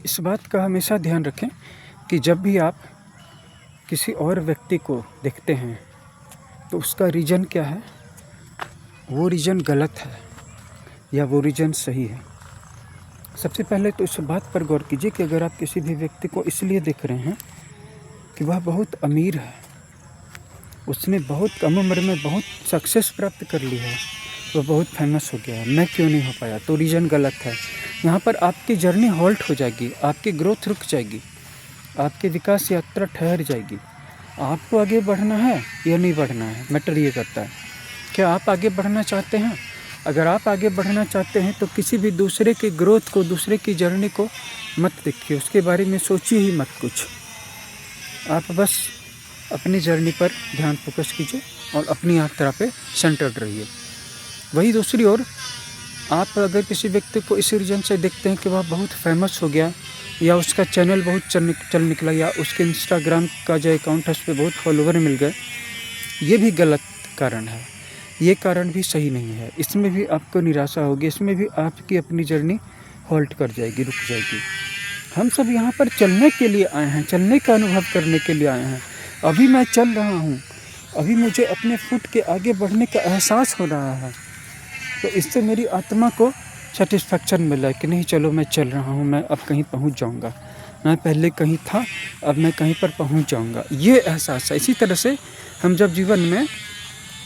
इस बात का हमेशा ध्यान रखें कि जब भी आप किसी और व्यक्ति को देखते हैं तो उसका रीज़न क्या है, वो रीज़न गलत है या वो रीज़न सही है। सबसे पहले तो इस बात पर गौर कीजिए कि अगर आप किसी भी व्यक्ति को इसलिए देख रहे हैं कि वह बहुत अमीर है, उसने बहुत कम उम्र में बहुत सक्सेस प्राप्त कर ली है, वह बहुत फेमस हो गया है, मैं क्यों नहीं हो पाया, तो रीज़न गलत है। यहाँ पर आपकी जर्नी हॉल्ट हो जाएगी, आपकी ग्रोथ रुक जाएगी, आपकी विकास यात्रा ठहर जाएगी। आपको आगे बढ़ना है या नहीं बढ़ना है, मैटर ये करता है। क्या आप आगे बढ़ना चाहते हैं? अगर आप आगे बढ़ना चाहते हैं तो किसी भी दूसरे की ग्रोथ को, दूसरे की जर्नी को मत देखिए, उसके बारे में सोचिए ही मत कुछ। आप बस अपनी जर्नी पर ध्यान फोकस कीजिए और अपनी यात्रा पे सेंटर्ड रहिए। वही दूसरी ओर आप अगर किसी व्यक्ति को इस रीजन से देखते हैं कि वह बहुत फेमस हो गया या उसका चैनल बहुत चल निकला या उसके इंस्टाग्राम का जो अकाउंट है उस पर बहुत फॉलोवर मिल गए, ये भी गलत कारण है, ये कारण भी सही नहीं है। इसमें भी आपको निराशा होगी, इसमें भी आपकी अपनी जर्नी हॉल्ट कर जाएगी, रुक जाएगी। हम सब यहाँ पर चलने के लिए आए हैं, चलने का अनुभव करने के लिए आए हैं। अभी मैं चल रहा हूँ, अभी मुझे अपने फुट के आगे बढ़ने का एहसास हो रहा है, तो इससे मेरी आत्मा को सेटिस्फेक्शन मिला कि नहीं चलो मैं चल रहा हूँ, मैं अब कहीं पहुँच जाऊँगा, मैं पहले कहीं था अब मैं कहीं पर पहुँच जाऊँगा, ये एहसास है। इसी तरह से हम जब जीवन में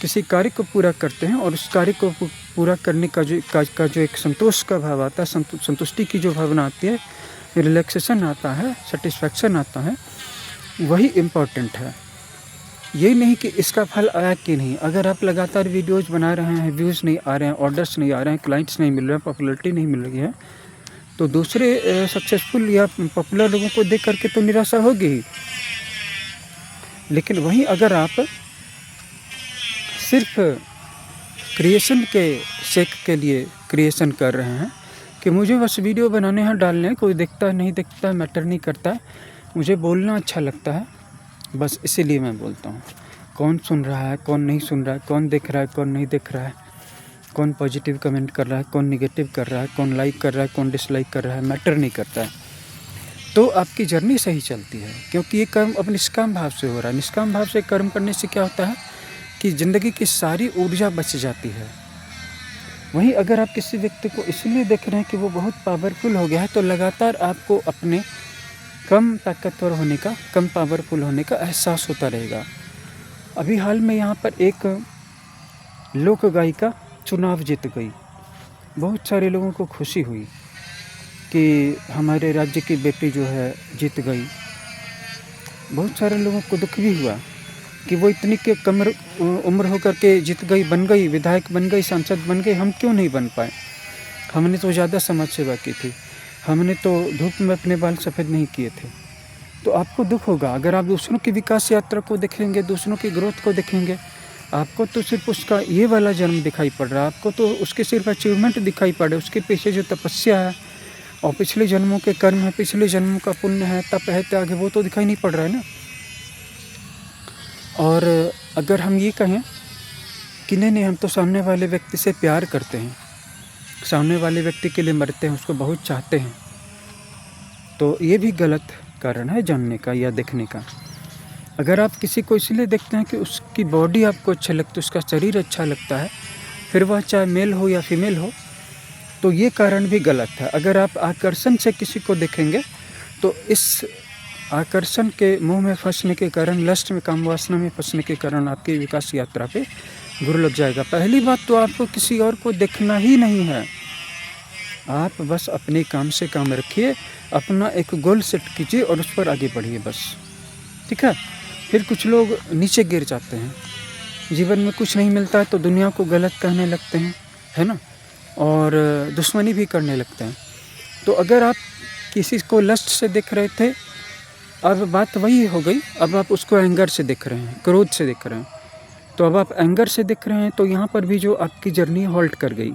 किसी कार्य को पूरा करते हैं और उस कार्य को पूरा करने का जो एक संतोष का भाव आता है, संतुष्टि की जो भावना आती है, रिलैक्सेशन आता है, सेटिस्फेक्शन आता है, वही इम्पोर्टेंट है। ये नहीं कि इसका फल आया कि नहीं। अगर आप लगातार वीडियोज़ बना रहे हैं, व्यूज़ नहीं आ रहे हैं, ऑर्डर्स नहीं आ रहे हैं, क्लाइंट्स नहीं मिल रहे हैं, पॉपुलैरिटी नहीं मिल रही है, तो दूसरे सक्सेसफुल या पॉपुलर लोगों को देख करके तो निराशा होगी ही। लेकिन वहीं अगर आप सिर्फ क्रिएशन के सेक के लिए क्रिएशन कर रहे हैं कि मुझे बस वीडियो बनाने हैं, डालने हैं, कोई देखता है नहीं देखता है मैटर नहीं करता है, मुझे बोलना अच्छा लगता है, बस इसीलिए मैं बोलता हूँ। कौन सुन रहा है, कौन नहीं सुन रहा है, कौन देख रहा है, कौन नहीं देख रहा है, कौन पॉजिटिव कमेंट कर रहा है, कौन नेगेटिव कर रहा है, कौन लाइक कर रहा है, कौन डिसलाइक कर रहा है, मैटर नहीं करता है। तो आपकी जर्नी सही चलती है, क्योंकि ये कर्म अब निष्काम भाव से हो रहा है। निष्काम भाव से कर्म करने से क्या होता है कि ज़िंदगी की सारी ऊर्जा बच जाती है। वहीं अगर आप किसी व्यक्ति को इसलिए देख रहे हैं कि वो बहुत पावरफुल हो गया है, तो लगातार आपको अपने कम ताकतवर होने का, कम पावरफुल होने का एहसास होता रहेगा। अभी हाल में यहाँ पर एक लोक गायिका चुनाव जीत गई। बहुत सारे लोगों को खुशी हुई कि हमारे राज्य की बेटी जो है जीत गई। बहुत सारे लोगों को दुख भी हुआ कि वो इतनी के कम उम्र होकर के जीत गई, बन गई, विधायक बन गई, सांसद बन गई, हम क्यों नहीं बन पाए? हमने तो ज़्यादा समाज सेवा की थी, हमने तो धूप में अपने बाल सफ़ेद नहीं किए थे। तो आपको दुख होगा। अगर आप दूसरों की विकास यात्रा को देखेंगे, दूसरों की ग्रोथ को देखेंगे, आपको तो सिर्फ उसका ये वाला जन्म दिखाई पड़ रहा है, आपको तो उसके सिर्फ अचीवमेंट दिखाई पड़ रहे, उसके पीछे जो तपस्या है और पिछले जन्मों के कर्म है, पिछले जन्मों का पुण्य है, तप है, त्याग है, वो तो दिखाई नहीं पड़ रहा है ना। और अगर हम ये कहें कि नहीं हम तो सामने वाले व्यक्ति से प्यार करते हैं, सामने वाले व्यक्ति के लिए मरते हैं, उसको बहुत चाहते हैं, तो ये भी गलत कारण है जानने का या देखने का। अगर आप किसी को इसलिए देखते हैं कि उसकी बॉडी आपको अच्छा लगता है, उसका शरीर अच्छा लगता है, फिर वह चाहे मेल हो या फीमेल हो, तो ये कारण भी गलत है। अगर आप आकर्षण से किसी को देखेंगे तो इस आकर्षण के मुंह में फंसने के कारण, लस्ट में, काम वासना में फंसने के कारण आपकी विकास यात्रा पे गुरु लग जाएगा। पहली बात तो आपको किसी और को देखना ही नहीं है, आप बस अपने काम से काम रखिए, अपना एक गोल सेट कीजिए और उस पर आगे बढ़िए बस, ठीक है। फिर कुछ लोग नीचे गिर जाते हैं, जीवन में कुछ नहीं मिलता है तो दुनिया को गलत कहने लगते हैं, है ना, और दुश्मनी भी करने लगते हैं। तो अगर आप किसी को लस्ट से देख रहे थे, अब बात वही हो गई, अब आप उसको एंगर से देख रहे हैं, क्रोध से देख रहे हैं, तो अब आप एंगर से देख रहे हैं, तो यहाँ पर भी जो आपकी जर्नी हॉल्ट कर गई।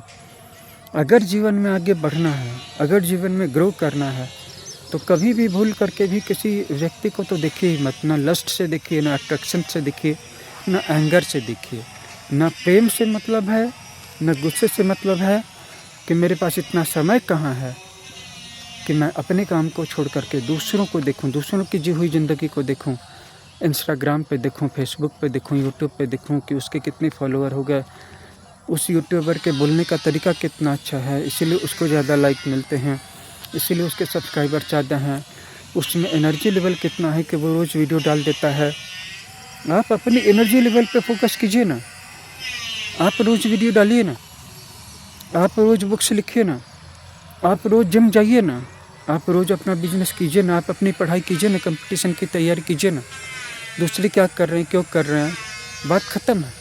अगर जीवन में आगे बढ़ना है, अगर जीवन में ग्रो करना है, तो कभी भी भूल करके भी किसी व्यक्ति को तो देखिए ही मत। ना लस्ट से देखिए, ना अट्रैक्शन से देखिए, ना एंगर से देखिए। ना प्रेम से मतलब है, ना गुस्से से मतलब है कि मेरे पास इतना समय कहाँ है। कि मैं अपने काम को छोड़ कर के दूसरों को देखूं, दूसरों की जी हुई ज़िंदगी को देखूं, इंस्टाग्राम पे देखूं, फेसबुक पे देखूं, यूट्यूब पे देखूं कि उसके कितने फॉलोअर हो गए, उस यूट्यूबर के बोलने का तरीका कितना अच्छा है, इसीलिए उसको ज़्यादा लाइक मिलते हैं, इसीलिए उसके सब्सक्राइबर ज़्यादा हैं, उसमें एनर्जी लेवल कितना है कि वो रोज़ वीडियो डाल देता है। आप अपनी एनर्जी लेवल पे फोकस कीजिए ना, आप रोज़ वीडियो डालिए ना, आप रोज़ बुक्स लिखिए ना, आप रोज़ जिम जाइए ना, आप रोज़ अपना बिजनेस कीजिए ना, आप अपनी पढ़ाई कीजिए ना, कंपटीशन की तैयारी कीजिए ना। दूसरे क्या कर रहे हैं, क्यों कर रहे हैं, बात ख़त्म है।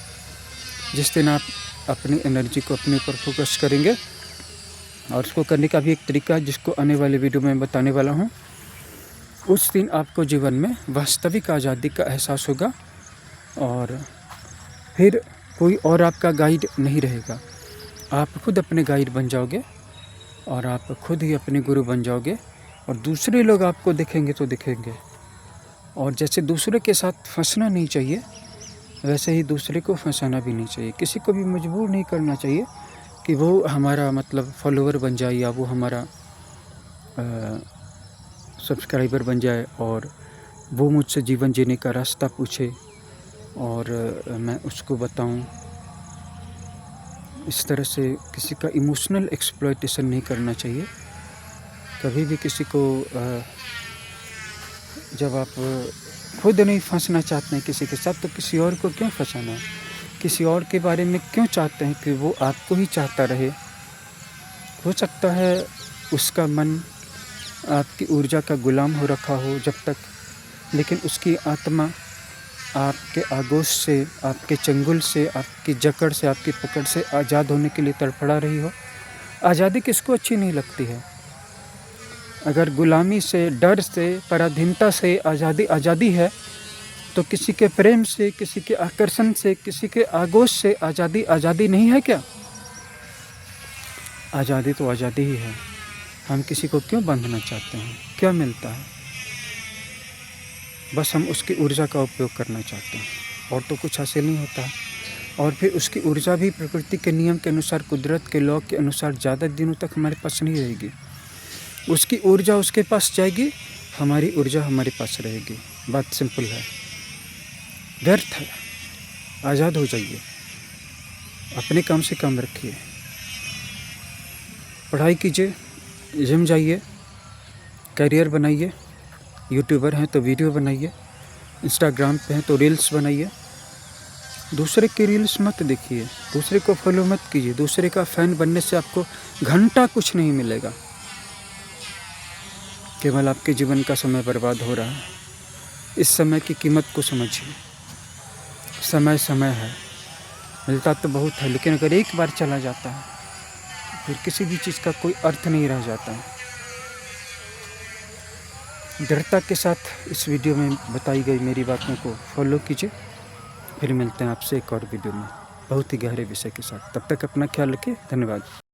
जिस दिन आप अपनी एनर्जी को अपने ऊपर फोकस करेंगे, और उसको करने का भी एक तरीका है जिसको आने वाले वीडियो में बताने वाला हूँ, उस दिन आपको जीवन में वास्तविक आज़ादी का एहसास होगा और फिर कोई और आपका गाइड नहीं रहेगा। आप खुद अपने गाइड बन जाओगे और आप खुद ही अपने गुरु बन जाओगे, और दूसरे लोग आपको देखेंगे तो दिखेंगे। और जैसे दूसरे के साथ फंसना नहीं चाहिए, वैसे ही दूसरे को फंसाना भी नहीं चाहिए। किसी को भी मजबूर नहीं करना चाहिए कि वो हमारा मतलब फॉलोअर बन जाए या वो हमारा सब्सक्राइबर बन जाए और वो मुझसे जीवन जीने का रास्ता पूछे और मैं उसको बताऊं। इस तरह से किसी का इमोशनल एक्सप्लॉयटेशन नहीं करना चाहिए। कभी भी किसी को जब आप खुद नहीं फंसना चाहते हैं किसी के साथ, तो किसी और को क्यों फंसाना है? किसी और के बारे में क्यों चाहते हैं कि वो आपको ही चाहता रहे? हो सकता है उसका मन आपकी ऊर्जा का गुलाम हो रखा हो जब तक, लेकिन उसकी आत्मा आपके आगोश से, आपके चंगुल से, आपकी जकड़ से, आपकी पकड़ से आज़ाद होने के लिए तड़फड़ा रही हो। आज़ादी किसको अच्छी नहीं लगती है? अगर गुलामी से, डर से, पराधीनता से आज़ादी है, तो किसी के प्रेम से, किसी के आकर्षण से, किसी के आगोश से आज़ादी नहीं है क्या? आज़ादी तो आज़ादी ही है। हम किसी को क्यों बांधना चाहते हैं? क्या मिलता है? बस हम उसकी ऊर्जा का उपयोग करना चाहते हैं, और तो कुछ हासिल नहीं होता। और फिर उसकी ऊर्जा भी प्रकृति के नियम के अनुसार, कुदरत के लॉ के अनुसार ज़्यादा दिनों तक हमारे पास नहीं रहेगी। उसकी ऊर्जा उसके पास जाएगी, हमारी ऊर्जा हमारे पास रहेगी। बात सिंपल है, व्यर्थ है। आज़ाद हो जाइए, अपने काम से काम रखिए, पढ़ाई कीजिए, जिम जाइए, करियर बनाइए। यूट्यूबर हैं तो वीडियो बनाइए, इंस्टाग्राम पे हैं तो रील्स बनाइए। दूसरे की रील्स मत देखिए, दूसरे को फॉलो मत कीजिए। दूसरे का फ़ैन बनने से आपको घंटा कुछ नहीं मिलेगा, केवल आपके जीवन का समय बर्बाद हो रहा है। इस समय की कीमत को समझिए। समय समय है, मिलता तो बहुत है, लेकिन अगर एक बार चला जाता है फिर किसी भी चीज़ का कोई अर्थ नहीं रह जाता है। दृढ़ता के साथ इस वीडियो में बताई गई मेरी बातों को फॉलो कीजिए। फिर मिलते हैं आपसे एक और वीडियो में बहुत ही गहरे विषय के साथ। तब तक अपना ख्याल रखिए। धन्यवाद।